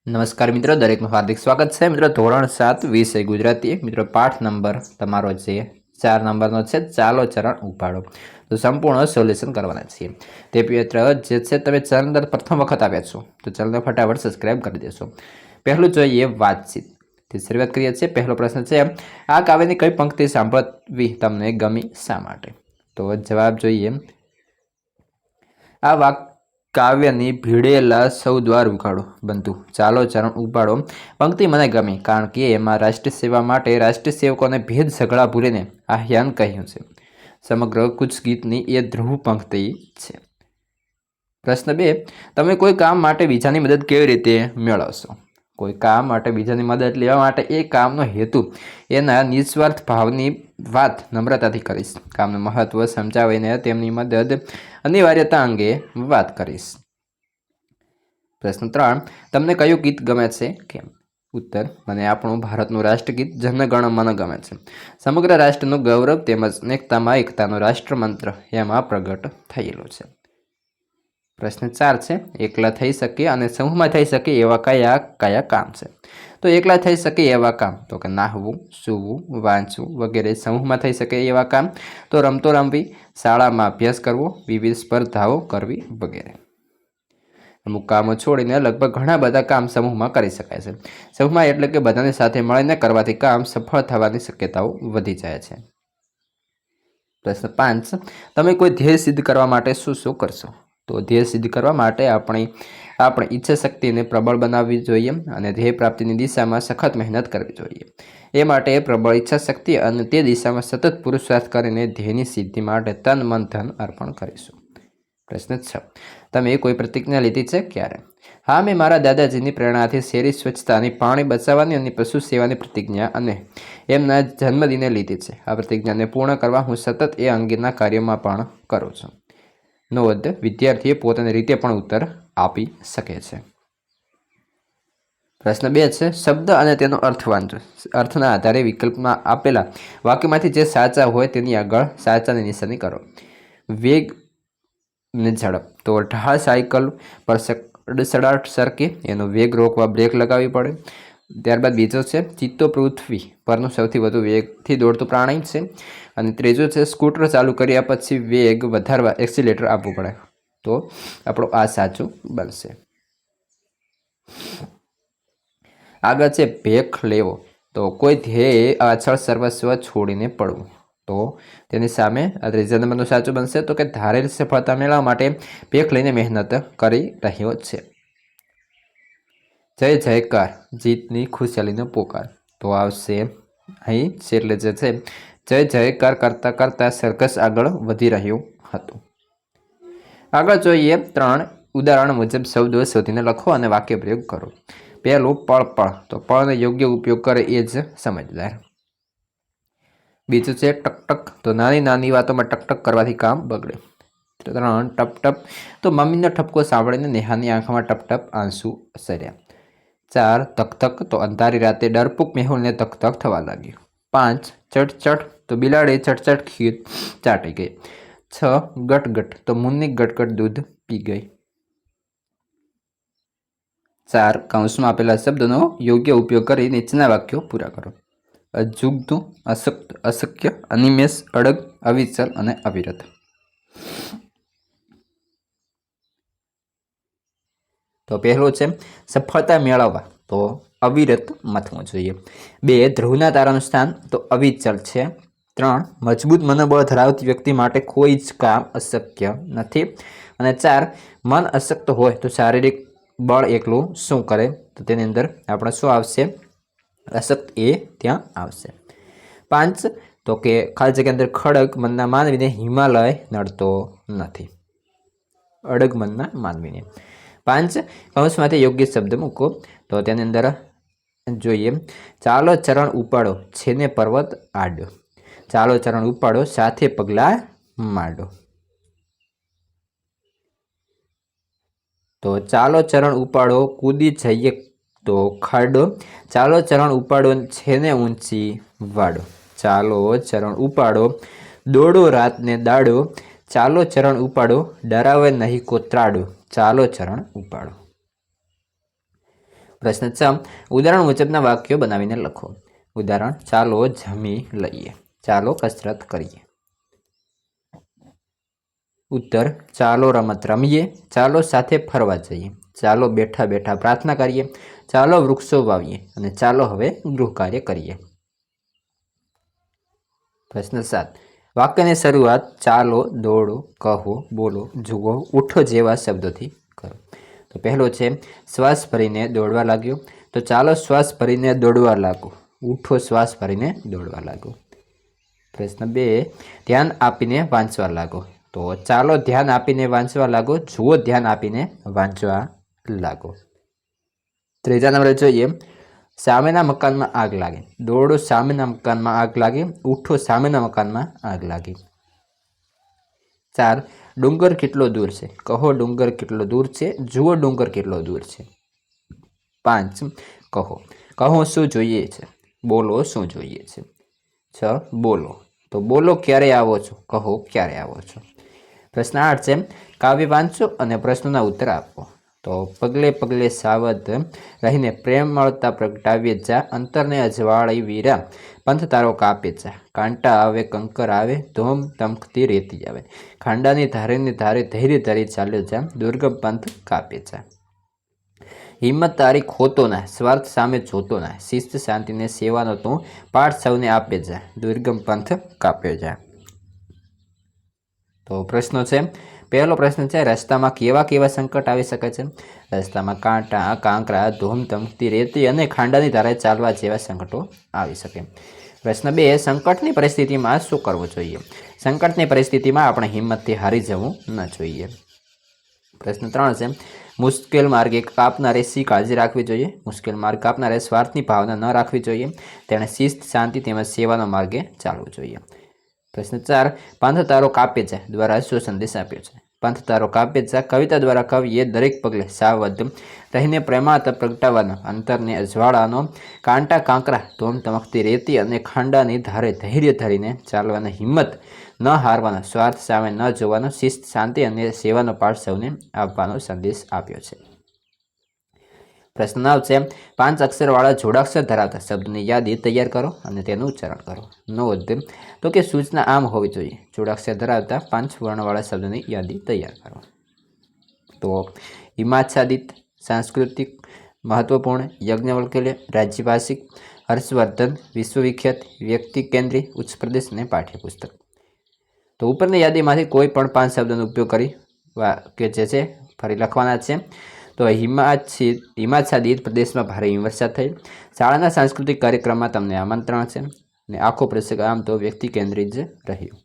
નમસ્કાર મિત્રો, દરેકનું હાર્દિક સ્વાગત છે. મિત્રો ધોરણ 7 વિષય ગુજરાતી મિત્રો પાઠ નંબર તમારો જે 4 નંબરનો છે ચાલો ચરણ ઉપાડો. તો સંપૂર્ણ સોલ્યુશન કરવાના છીએ. તે મિત્ર જે છે તમે ચેનલ પ્રથમ વખત આવ્યા છો તો ચેનલને ફટાફટ સબસ્ક્રાઇબ કરી દેશો. પહેલું જોઈએ વાતચીત. તે શરૂઆત કરીએ છીએ. પહેલો પ્રશ્ન છે, આ કાવ્યની કઈ પંક્તિ સાંભળવી તમને ગમી, શા માટે? તો જવાબ જોઈએ, આ કાવ્યની ભીડેલા સૌ દ્વાર ઉઘાડો બંધુ ચાલો ચરણ ઉપાડો પંક્તિ મને ગમી, કારણ કે એમાં રાષ્ટ્રીય સેવા માટે રાષ્ટ્રીય સેવકોને ભેદ ઝઘડા ભૂલીને આહ્વાન કહ્યું છે. સમગ્ર કુચ ગીતની એ ધ્રુવ પંક્તિ છે. પ્રશ્ન 2, તમે કોઈ કામ માટે બીજાની મદદ કેવી રીતે મેળવશો? કોઈ કામ માટે બીજાની મદદ લેવા માટે એ કામનો હેતુ, એના નિસ્વાર્થ ભાવની વાત નમ્રતાથી કરીશ. કામનું મહત્વ સમજાવીને તેમની મદદ અનિવાર્યતા અંગે વાત કરીશ. પ્રશ્ન 3, તમને કયું ગીત ગમે છે, કેમ? ઉત્તર, મને આપણું ભારતનું રાષ્ટ્રગીત જન ગણ મન ગમે છે. સમગ્ર રાષ્ટ્રનું ગૌરવ તેમજ એકતામાં એકતાનો રાષ્ટ્રમંત્ર એમાં પ્રગટ થયેલો છે. પ્રશ્ન 4 છે, એકલા થઈ શકે અને સમૂહમાં થઈ શકે એવા કયા કયા કામ છે? તો એકલા થઈ શકે એવા કામ તો કે નાહવું, સૂવું, વાંચવું વગેરે. સમૂહમાં થઈ શકે એવા કામ તો રમતો રમવી, શાળામાં અભ્યાસ કરવો, વિવિધ સ્પર્ધાઓ કરવી વગેરે. અમુક કામો છોડીને લગભગ ઘણા બધા કામ સમૂહમાં કરી શકાય છે. સમૂહમાં એટલે કે બધાની સાથે મળીને કરવાથી કામ સફળ થવાની શક્યતાઓ વધી જાય છે. પ્રશ્ન 5, તમે કોઈ ધ્યેય સિદ્ધ કરવા માટે શું શું કરશો? તો ધ્યેય સિદ્ધ કરવા માટે આપણી ઈચ્છા શક્તિને પ્રબળ બનાવવી જોઈએ અને ધ્યેય પ્રાપ્તિની દિશામાં સખત મહેનત કરવી જોઈએ. એ માટે પ્રબળ ઈચ્છા શક્તિ અને તે દિશામાં સતત પુરુષાર્થ કરીને ધ્યેયની સિદ્ધિ માટે તન મન ધન અર્પણ કરીશું. પ્રશ્ન 6, તમે કોઈ પ્રતિજ્ઞા લીધી છે, ક્યારે? હા, મેં મારા દાદાજીની પ્રેરણાથી શેરી સ્વચ્છતાની, પાણી બચાવવાની અને પશુ સેવાની પ્રતિજ્ઞા અને એમના જન્મદિને લીધી છે. આ પ્રતિજ્ઞાને પૂર્ણ કરવા હું સતત એ અંગેના કાર્યોમાં પણ કરું છું. નોંધ, વિદ્યાર્થીએ પોતાની રીતે પણ ઉત્તર આપી શકે છે. પ્રશ્ન 2 છે, શબ્દ અને તેનો અર્થ વાંચો. અર્થના આધારે વિકલ્પમાં આપેલા વાક્યમાંથી જે સાચા હોય તેની આગળ સાચાની નિશાની કરો. વેગ ને ઝડપ, તો ઢાળ સાયકલ પર સડસડાટ સરકે, એનો વેગ રોકવા બ્રેક લગાવવી પડે. ત્યારબાદ બીજો છે, ચિત્તો પૃથ્વી પરનું સૌથી વધુ વેગથી દોડતું પ્રાણી છે. અને ત્રીજો છે, સ્કૂટર ચાલુ કર્યા પછી વેગ વધારવા એક્સિલેટર આપવું પડે. તો આપણો આ સાચું બનશે. આગળ છે, ભેખ લેવો, તો કોઈ ધ્યેય પાછળ સર્વસ્વ છોડીને પડવું. તો તેની સામે આ ત્રીજા નંબરનું સાચું બનશે. તો કે ધારેલી સફળતા મેળવવા માટે ભેખ લઈને મહેનત કરી રહ્યો છે. જય જયકાર, જીતની ખુશાલીનો પોકાર, તો આવશે અહીં એટલે જે છે જય જયકાર કરતાં કરતાં સરઘસ આગળ વધી રહ્યું હતું. આગળ જોઈએ 3 ઉદાહરણ મુજબ શબ્દો શોધીને લખો અને વાક્ય પ્રયોગ કરો. પહેલું, પળ પળ, તો પળનો યોગ્ય ઉપયોગ કરે એ જ સમજદાર. બીજું છે ટક ટક, તો નાની નાની વાતોમાં ટકટક કરવાથી કામ બગડે. 3, ટપ ટપ, તો મમ્મીનો ઠપકો સાંભળીને નેહાની આંખમાં ટપ ટપ આંસુ સર્યા. 4, ધક ધક, તો અંધારી રાતે ડરપોક મેહુલને ધક ધક થવા લાગ્યું. 5, ચટ ચટ, તો બિલાડી ચટચટ ખીર ચાટી ગઈ. 6, ગટ ગટ, તો મુન્ની ગટગટ દૂધ પી ગઈ. 4, કૌંસમાં આપેલા શબ્દોનો યોગ્ય ઉપયોગ કરી નીચેના વાક્યો પૂરા કરો. અજુગતું, અશક્ત, અશક્ય, અનિમેષ, અડગ, અવિચલ અને અવિરત. તો પહેલું છે, સફળતા મેળવવા, તો અવિરત મથવું જોઈએ. 2, ધ્રુવના તારાનું સ્થાન, તો અવિચલ છે. 3, મજબૂત મનોબળ ધરાવતી વ્યક્તિ માટે કોઈ જ કામ અશક્ય નથી. અને 4, મન અશક્ત હોય તો શારીરિક બળ એકલું શું કરે? તો તેની અંદર આપણે શું આવશે? અશક્ત એ ત્યાં આવશે. 5, તો કે ખાલી જગ્યા અંદર ખડગ મનના માનવીને હિમાલય નડતો નથી. અડગ મનના માનવીને. 5, કૌંસમાંથી યોગ્ય શબ્દ મૂકો. તો તેની અંદર જોઈએ, ચાલો ચરણ ઉપાડો, છેને પર્વત આડો. ચાલો ચરણ ઉપાડો, સાથે પગલા માંડો. તો ચાલો ચરણ ઉપાડો, કૂદી જઈએ તો ખાડો. ચાલો ચરણ ઉપાડો, છેને ઊંચી વાડો. ચાલો ચરણ ઉપાડો, દોડો રાતને દાડો. ચાલો ચરણ ઉપાડો, ડરાવે નહીં કોતરાડો. ચાલો ચરણ ઉપાડો. પ્રશ્ન 6 ઉદાહરણ મુજબના વાક્યો બનાવીને લખો. ઉદાહરણ: ચાલો જમી લઈએ, ચાલો કસરત કરીએ. ઉત્તર: ચાલો રમત રમીએ, ચાલો સાથે ફરવા જઈએ, ચાલો બેઠા બેઠા પ્રાર્થના કરીએ, ચાલો વૃક્ષો વાવીએ અને ચાલો હવે ગૃહ કાર્ય કરીએ. પ્રશ્ન 7 વાક્યની શરૂઆત ચાલો, દોડો, કહો, બોલો, જુઓ, ઉઠો જેવા શબ્દોથી કરો. તો પહેલો છે શ્વાસ ભરીને દોડવા લાગ્યો. તો ચાલો શ્વાસ ભરીને દોડવા લાગો, ઉઠો શ્વાસ ભરીને દોડવા લાગો. પ્રશ્ન 2 ધ્યાન આપીને વાંચવા લાગો. તો ચાલો ધ્યાન આપીને વાંચવા લાગો, જુઓ ધ્યાન આપીને વાંચવા લાગો. ત્રીજા નંબરે જોઈએ સામેના મકાનમાં આગ લાગે. દોડો સામેના મકાનમાં આગ લાગે, ઉઠો સામેના મકાનમાં આગ લાગે. 4 ડુંગર કેટલો દૂર છે. કહો ડુંગર કેટલો દૂર છે, જુઓ ડુંગર કેટલો દૂર છે. 5 કહો. કહો શું જોઈએ છે, બોલો શું જોઈએ છે. 6 બોલો. તો બોલો ક્યારે આવો છો, કહો ક્યારે આવો છો. પ્રશ્ન 8 છે કાવ્ય વાંચો અને પ્રશ્નોના ઉત્તર આપો. તો પગલે પગલે સાવધ રહીને પ્રેમળતા પ્રગટાવીએ જા, અંતરને અજવાળી વીરા પંથ તારો કાપે જા. કાંટા આવે કંકર આવે, ધોમ તમકતી રેતી આવે, ખાંડાની ધારે ધૈર્ય ધરી ચાલ્યો જા, દુર્ગમ પંથ કાપે જા. હિંમત તારી ખોતો ના, સ્વાર્થ સામે જોતો ના, શિસ્ત શાંતિને સેવાનો તું પાઠ સૌને આપે જા, દુર્ગમ પંથ કાપ્યો જા. તો પ્રશ્નો છે. પહેલો પ્રશ્ન છે રસ્તામાં કેવા કેવા સંકટ આવી શકે છે. રસ્તામાં કાંટા, કાંકરા, ધૂમ ધમકતી રેતી અને ખાંડાની ધારે ચાલવા જેવા સંકટો આવી શકે. પ્રશ્ન 2 સંકટની પરિસ્થિતિમાં શું કરવું જોઈએ. સંકટની પરિસ્થિતિમાં આપણે હિંમતથી હારી જવું ન જોઈએ. પ્રશ્ન 3 છે મુશ્કેલ માર્ગે કાપનારે શી કાળજી રાખવી જોઈએ. મુશ્કેલ માર્ગ કાપનારે સ્વાર્થની ભાવના ન રાખવી જોઈએ, તેણે શિસ્ત શાંતિ તેમજ સેવાનો માર્ગે ચાલવું જોઈએ. પ્રશ્ન 4 પંથ તારો કાપે જા દ્વારા શું સંદેશ આપ્યો છે. પંથ તારો કાપે જા કવિતા દ્વારા કવિએ દરેક પગલે સાવધ રહીને પ્રેમાર્થ પ્રગટાવવાનો, અંતરને અજવાળાનો, કાંટા કાંકરા, ધોમ ધમકતી રેતી અને ખાંડાની ધારે ધૈર્ય ધરીને ચાલવાની હિંમત ન હારવાનો, સ્વાર્થ સામે ન જોવાનો, શિસ્ત શાંતિ અને સેવાનો પાઠ સૌને આપવાનો સંદેશ આપ્યો છે. પ્રશ્ન 9 છે 5 અક્ષરવાળા જોડાક્ષર ધરાવતા શબ્દની યાદી તૈયાર કરો અને તેનું ઉચ્ચારણ કરો. નોંધ તો કે સૂચના આમ હોવી જોઈએ: જોડાક્ષર ધરાવતા 5 વર્ણવાળા શબ્દની યાદી તૈયાર કરો. તો હિમાચ્છાદિત, સાંસ્કૃતિક, મહત્વપૂર્ણ, યજ્ઞવલ્ક્ય, રાજ્યભાષિક, હર્ષવર્ધન, વિશ્વવિખ્યાત, વ્યક્તિ કેન્દ્રી, ઉચ્ચ પ્રદેશ અને પાઠ્યપુસ્તક. તો ઉપરની યાદીમાંથી કોઈ પણ 5 શબ્દોનો ઉપયોગ કરી કે જે છે ફરી લખવાના છે. તો હિમાચ્છાદિત પ્રદેશમાં ભારે હિમવર્ષા થઈ. શાળાના સાંસ્કૃતિક કાર્યક્રમમાં તમને આમંત્રણ છે અને આખો પ્રસંગ આમ તો વ્યક્તિ કેન્દ્રિત જ રહ્યો.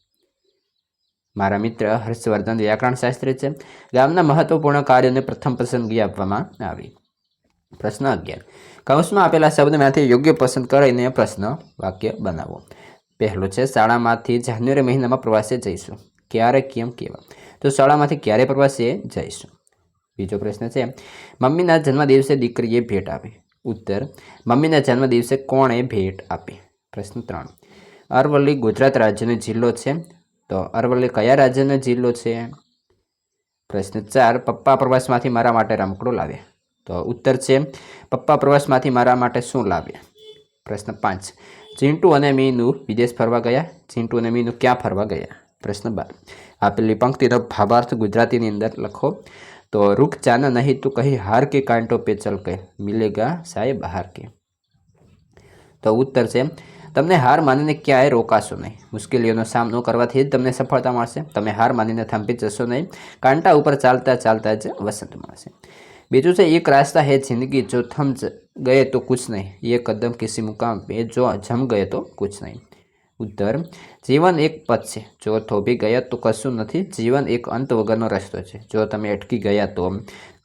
મારા મિત્ર હર્ષવર્ધન વ્યાકરણ શાસ્ત્રી છે. ગામના મહત્વપૂર્ણ કાર્યોને પ્રથમ પસંદગી આપવામાં આવી. પ્રશ્ન 11 કૌંસમાં આપેલા શબ્દમાંથી યોગ્ય પસંદ કરીને પ્રશ્ન વાક્ય બનાવો. પહેલો છે શાળામાંથી જાન્યુઆરી મહિનામાં પ્રવાસે જઈશું. ક્યારે, કેમ, કેવા. તો શાળામાંથી ક્યારે પ્રવાસે જઈશું. બીજો પ્રશ્ન છે મમ્મીના જન્મદિવસે દીકરીએ ભેટ આપી. ઉત્તર મમ્મીના જન્મદિવસે કોણે ભેટ આપી. પ્રશ્ન 3 અરવલ્લી ગુજરાત રાજ્યનો જિલ્લો છે. તો અરવલ્લી કયા રાજ્યનો જિલ્લો છે. પ્રશ્ન 4 પપ્પા પ્રવાસમાંથી મારા માટે રમકડું લાવ્યા. તો ઉત્તર છે પપ્પા પ્રવાસમાંથી મારા માટે શું લાવ્યા. પ્રશ્ન 5 ચિંટુ અને મીનુ વિદેશ ફરવા ગયા. ચિંટુ અને મીનુ ક્યાં ફરવા ગયા. પ્રશ્ન 12 આપેલી પંક્તિનો ભાવાર્થ ગુજરાતીની અંદર લખો. તો रुक जाना नहीं तो कहीं हार के कांटों पे चल कर मिलेगा साए बहार के. તો ઉત્તર છે તમને હાર માનીને ક્યાંય રોકાશો નહીં. મુશ્કેલીઓનો સામનો કરવાથી જ તમને સફળતા મળશે. તમે હાર માનીને થંભી જશો નહીં. કાંટા ઉપર ચાલતા ચાલતા જ વસંત મળશે. બીજું છે એક રાસ્તા है जिंदगी जो थम गए तो कुछ नहीं, ये कदम किसी मुकाम पे जो जम गए तो कुछ नहीं. ઉત્તર જીવન એક પથ છે, જો થોભી ગયા તો કશું નથી. જીવન એક અંત વગરનો રસ્તો છે, જો તમે અટકી ગયા તો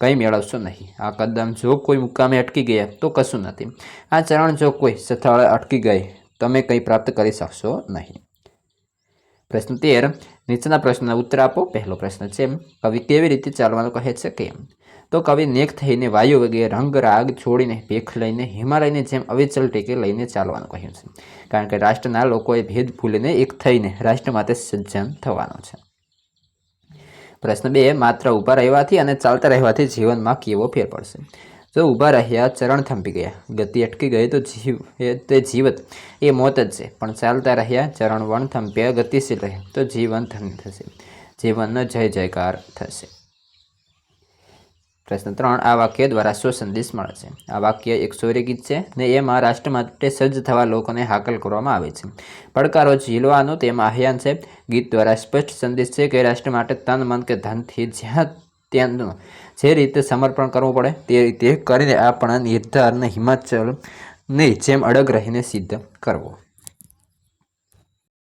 કંઈ મેળવશો નહીં. આ કદમ જો કોઈ મુકામે અટકી ગયા તો કશું નથી. આ ચરણ જો કોઈ સ્થળે અટકી ગઈ તમે કંઈ પ્રાપ્ત કરી શકશો નહીં. પ્રશ્ન 13 નીચેના પ્રશ્નના ઉત્તર આપો. પહેલો પ્રશ્ન છે કવિ કેવી રીતે ચાલવાનું કહે છે, કેમ. તો કવિ નેક થઈને વાયુ વગે રંગ રાગ છોડીને ભેખ લઈને હિમાલયની જેમ અવિચલ ટેકે લઈને ચાલવાનું કહ્યું છે. કારણ કે રાષ્ટ્રના લોકોએ ભેદ ભૂલીને એક થઈને રાષ્ટ્ર માટે સજ્જન થવાનું છે. પ્રશ્ન 2 માત્ર ઊભા રહેવાથી અને ચાલતા રહેવાથી જીવનમાં કેવો ફેર પડશે. સૌ ઊભા રહ્યા, ચરણ થંભી ગયા. ગતિ અટકી ગઈ તો જીવત એ મોત જ છે, પણ ચાલતા રહ્યા, ચરણ વણ થંભ્યા, ગતિશીલ રહ્યા તો જીવન ધન્ય થશે, જીવનનો જય જયકાર થશે. પ્રશ્ન 3. આ વાક્ય દ્વારા શું સંદેશ મળે છે? આ વાક્ય એક શૌર્ય ગીત છે ને એમાં રાષ્ટ્ર માટે સજ્જ થવા લોકોને હાકલ કરવામાં આવે છે. પડકારો ઝીલવાનું તેમાં આહ્વાન છે. ગીત દ્વારા સ્પષ્ટ સંદેશ છે કે રાષ્ટ્ર માટે તન મન કે ધનથી જ્યાં ત્યાંનું જે રીતે સમર્પણ કરવું પડે તે રીતે કરીને આપણા નિર્ધારને હિમાચલની જેમ અડગ રહીને સિદ્ધ કરવો.